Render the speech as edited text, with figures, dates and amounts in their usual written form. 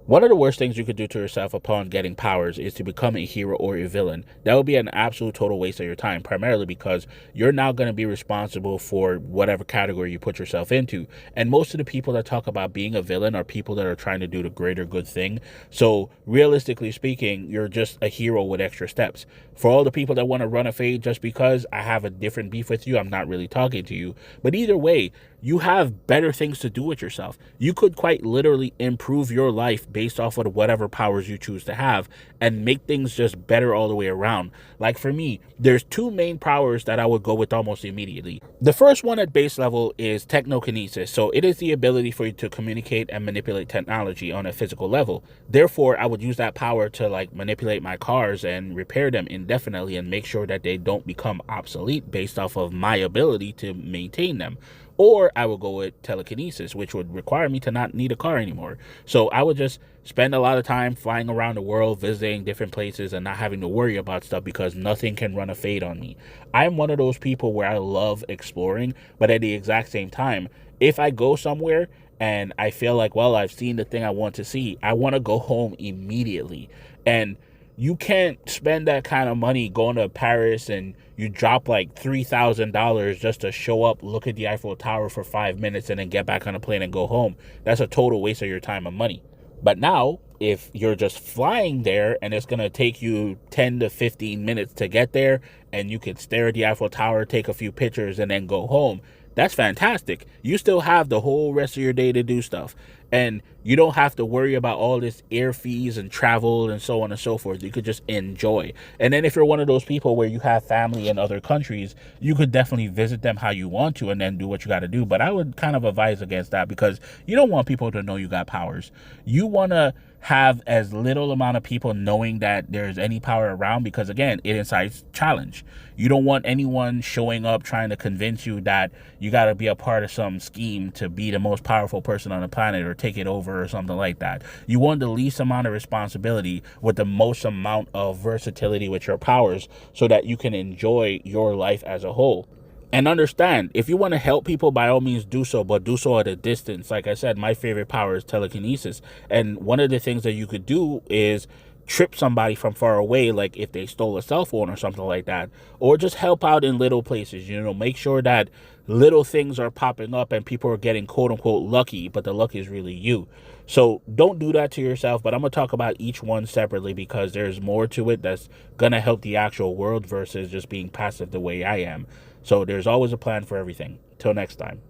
One of the worst things you could do to yourself upon getting powers is to become a hero or a villain. That would be an absolute total waste of your time, primarily because you're now going to be responsible for whatever category you put yourself into. And most of the people that talk about being a villain are people that are trying to do the greater good thing. So, realistically speaking, you're just a hero with extra steps. For all the people that want to run a fade just because I have a different beef with you, I'm not really talking to you. But either way, you have better things to do with yourself. You could quite literally improve your life based off of whatever powers you choose to have and make things just better all the way around. Like for me, there's two main powers that I would go with almost immediately. The first one at base level is technokinesis. So it is the ability for you to communicate and manipulate technology on a physical level. Therefore, I would use that power to like manipulate my cars and repair them indefinitely and make sure that they don't become obsolete based off of my ability to maintain them. Or I would go with telekinesis, which would require me to not need a car anymore. So I would just spend a lot of time flying around the world, visiting different places, and not having to worry about stuff because nothing can run a fade on me. I'm one of those people where I love exploring, but at the exact same time, if I go somewhere and I feel like, well, I've seen the thing I want to see, I want to go home immediately. And you can't spend that kind of money going to Paris and you drop like $3,000 just to show up, look at the Eiffel Tower for 5 minutes, and then get back on a plane and go home. That's a total waste of your time and money. But now, if you're just flying there and it's going to take you 10 to 15 minutes to get there, and you can stare at the Eiffel Tower, take a few pictures, and then go home, that's fantastic. You still have the whole rest of your day to do stuff. And you don't have to worry about all this air fees and travel and so on and so forth. You could just enjoy. And then if you're one of those people where you have family in other countries, you could definitely visit them how you want to and then do what you got to do. But I would kind of advise against that because you don't want people to know you got powers. You want to have as little amount of people knowing that there's any power around because again, it incites challenge. You don't want anyone showing up trying to convince you that you got to be a part of some scheme to be the most powerful person on the planet or take it over or something like that. You want the least amount of responsibility with the most amount of versatility with your powers so that you can enjoy your life as a whole. And understand, if you want to help people, by all means do so, but do so at a distance. Like I said, my favorite power is telekinesis. And one of the things that you could do is trip somebody from far away, like if they stole a cell phone or something like that, or just help out in little places, make sure that little things are popping up and people are getting quote unquote lucky, but the luck is really you. So don't do that to yourself, but I'm going to talk about each one separately because there's more to it that's going to help the actual world versus just being passive the way I am. So there's always a plan for everything. Till next time.